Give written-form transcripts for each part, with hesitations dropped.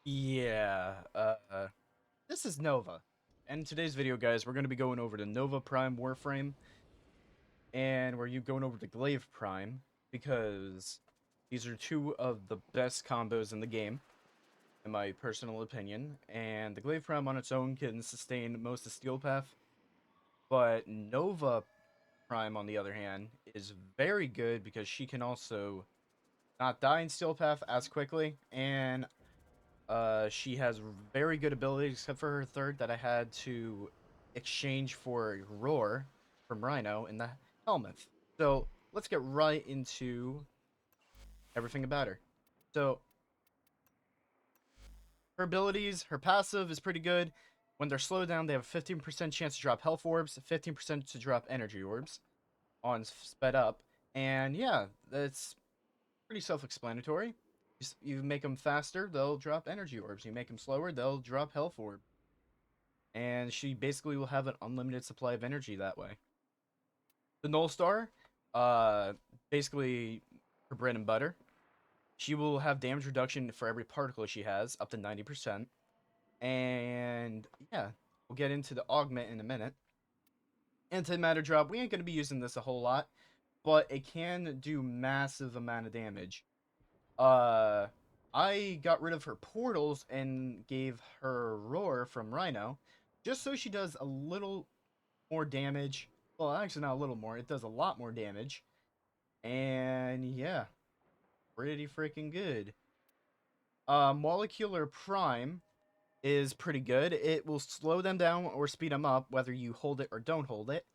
Yeah, this is Nova. And in today's video, guys, we're going to be going over the Nova Prime Warframe, and we're going over the Glaive Prime, because these are two of the best combos in the game, in my personal opinion. And the Glaive Prime on its own can sustain most of Steel Path, but Nova Prime, on the other hand, is very good because she can also not die in Steel Path as quickly, and she has very good abilities, except for her third that I had to exchange for Roar from Rhino in the helmet. So let's get right into everything about her. So her abilities, her passive is pretty good. When they're slowed down, they have a 15% chance to drop health orbs, 15% to drop energy orbs on sped up. And yeah, that's pretty self-explanatory. You make them faster, they'll drop energy orbs. You make them slower, they'll drop health orbs. And she basically will have an unlimited supply of energy that way. The Null Star, uh, basically her bread and butter. She will have damage reduction for every particle she has, up to 90%. And yeah, we'll get into the augment in a minute. Antimatter drop, we ain't going to be using this a whole lot, but it can do massive amount of damage. Uh, I got rid of her portals and gave her Roar from Rhino, just so she does a little more damage. Well, actually, not a little more. It does a lot more damage. And yeah, pretty freaking good. Molecular Prime is pretty good. It will slow them down or speed them up, whether you hold it or don't hold it.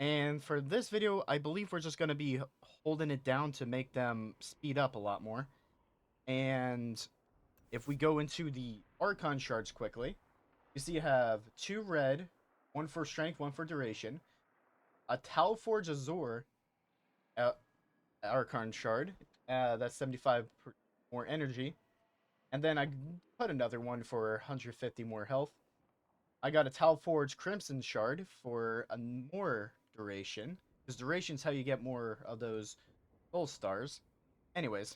And for this video, I believe we're just going to be holding it down to make them speed up a lot more. And if we go into the Archon shards quickly, you see you have two red, one for strength, one for duration, a Tau Forge Azure uh, Archon shard, that's 75 more energy, and then I put another one for 150 more health. I got a Tau Forge Crimson shard for a more duration, because duration's how you get more of those gold stars. Anyways,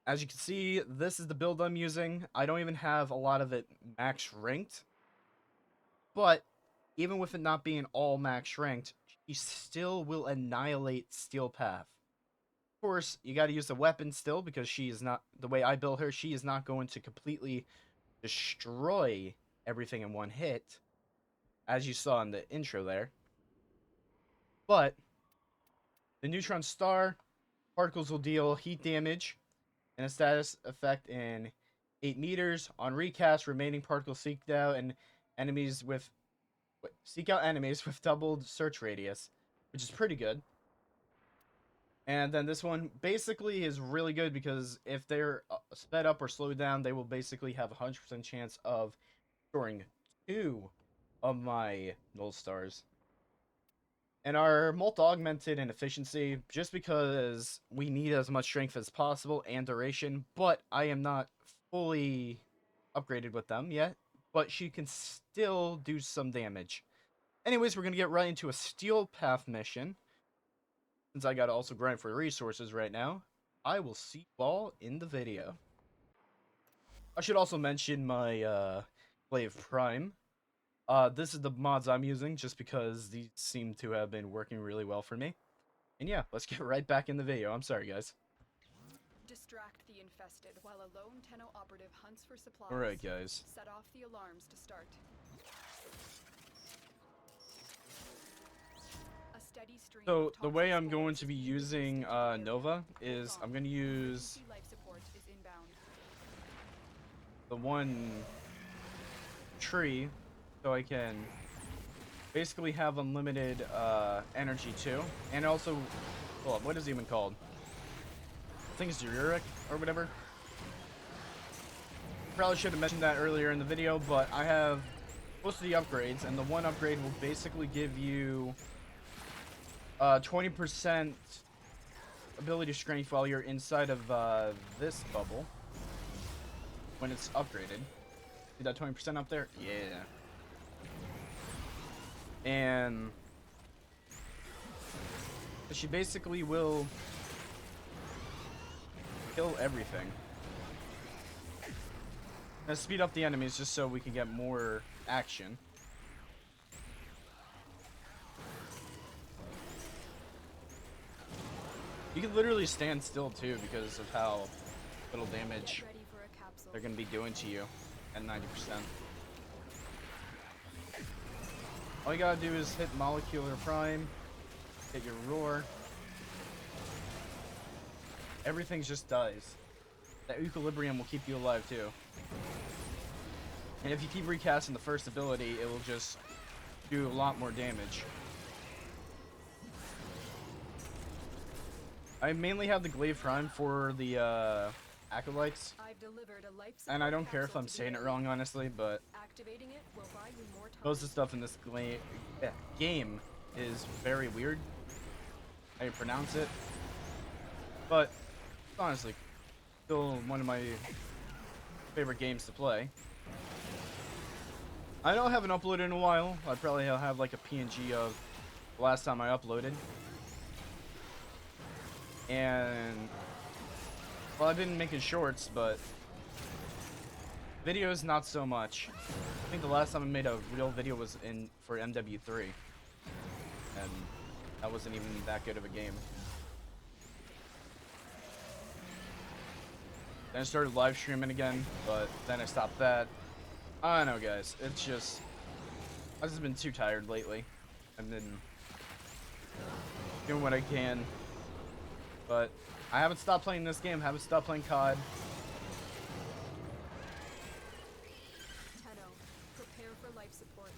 as you can see, this is the build I'm using. I don't even have a lot of it max ranked, but even with it not being all max ranked, she still will annihilate Steel Path. Of course, you got to use the weapon still, because she is not, the way I built her, she is not going to completely destroy everything in one hit, as you saw in the intro there. But the neutron star particles will deal heat damage and a status effect in 8 meters. On recast, remaining particles seeked out and enemies with seek out enemies with doubled search radius, which is pretty good. And then this one basically is really good because if they're sped up or slowed down, they will basically have a 100% chance of storing 2 of my null stars. And our multi-augmented in efficiency, just because we need as much strength as possible and duration, but I am not fully upgraded with them yet, but she can still do some damage. Anyways, we're going to get right into a Steel Path mission. Since I got to also grind for resources right now, I will see you all in the video. I should also mention my Glaive Prime. This is the mods I'm using just because these seem to have been working really well for me. And yeah, let's get right back in the video. I'm sorry, guys. Distract the infested while a lone Tenno operative hunts for supplies. Alright, guys. Set off the alarms to start. A steady stream So, of the toxic way I'm going spores to be is being released using into the area. Nova Hold is on. I'm going to use Emergency life support is inbound. the one tree so I can basically have unlimited energy too. And also, hold on, what is it even called? I think it's Uric or whatever. Probably should have mentioned that earlier in the video, but I have most of the upgrades, and the one upgrade will basically give you 20% ability strength while you're inside of this bubble when it's upgraded. See that 20% up there? Yeah. And she basically will kill everything. gonna speed up the enemies just so we can get more action. You can literally stand still too because of how little damage Ready for a capsule. they're gonna be doing to you at 90%. All you gotta do is hit Molecular Prime, hit your Roar. Everything just dies. That Equilibrium will keep you alive too. And if you keep recasting the first ability, it will just do a lot more damage. I mainly have the Glaive Prime for the Acolytes. I've delivered a life And I support don't care if capsule I'm to the saying it enemy. wrong, honestly, but Activating it will buy you more time. most of the stuff in this game is very weird. How you pronounce it. But, honestly, still one of my favorite games to play. I know I haven't uploaded in a while. I probably have like a PNG of the last time I uploaded. And, well, I've been making shorts, but videos not so much. I think the last time I made a real video was for MW3. And that wasn't even that good of a game. Then I started live streaming again, but then I stopped that. I don't know, guys. It's just, I've just been too tired lately. I've been doing what I can, but I haven't stopped playing this game. Haven't stopped playing COD. Tenno, prepare for life support.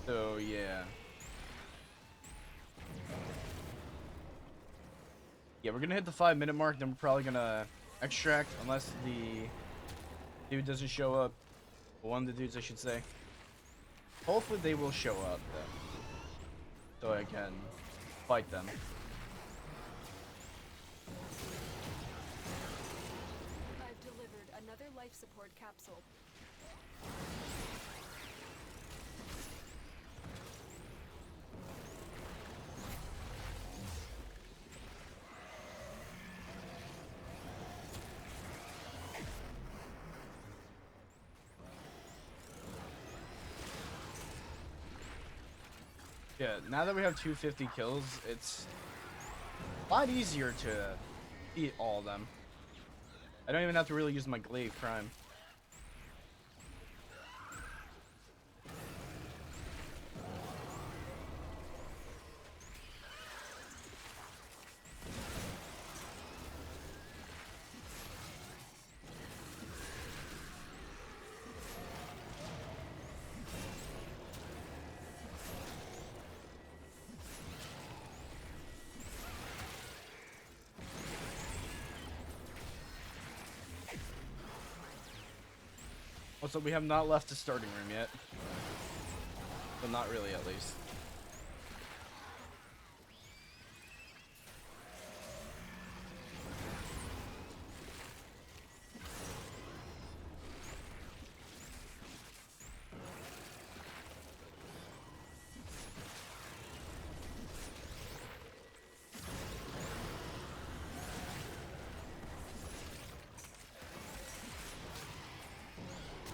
So yeah. Yeah, we're gonna hit the 5-minute mark. Then we're probably gonna extract, unless the dude doesn't show up. One of the dudes, I should say. Hopefully they will show up though, so I can fight them. I've delivered another life support capsule. Yeah, now that we have 250 kills, it's a lot easier to beat all of them. I don't even have to really use my Glaive Prime. Also, we have not left the starting room yet. But not really, at least.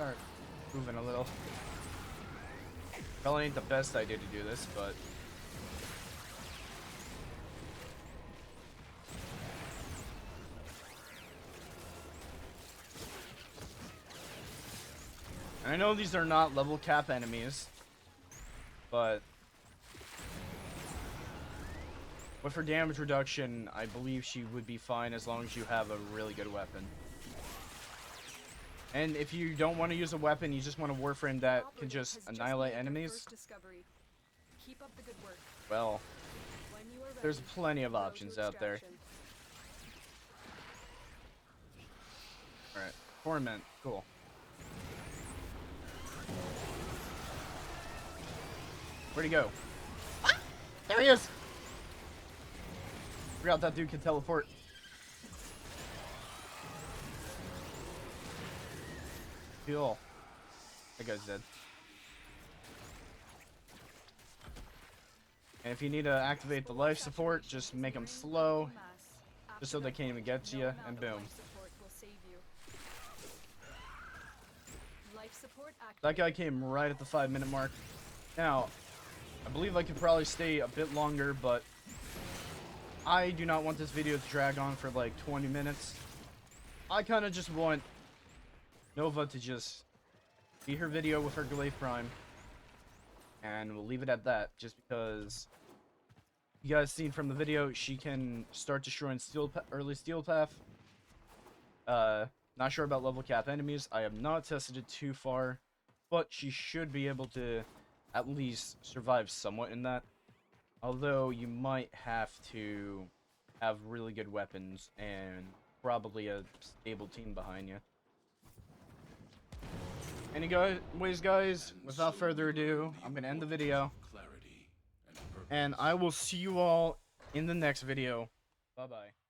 Start moving a little. Probably ain't the best idea to do this, but I know these are not level cap enemies, but for damage reduction, I believe she would be fine as long as you have a really good weapon. And if you don't want to use a weapon, you just want a warframe that can just annihilate enemies, Keep up the good work. well, When you are ready, there's plenty of go to options out there. extraction. Alright, Torment, cool. Where'd he go? Ah! There he is! Forgot that dude can teleport. Cool. That guy's dead. And if you need to activate the life support, just make them slow, just so they can't even get to you, and boom. Support That guy activated. came right at the 5-minute mark. Now, I believe I could probably stay a bit longer, but I do not want this video to drag on for like 20 minutes. I kind of just want Nova to just see her video with her Glaive Prime, and we'll leave it at that, just because you guys seen from the video, she can start destroying early Steel Path. Not sure about level cap enemies. I have not tested it too far, but she should be able to at least survive somewhat in that. Although you might have to have really good weapons and probably a stable team behind you. Anyways, guys, without further ado, I'm gonna end the video, and I will see you all in the next video. Bye bye.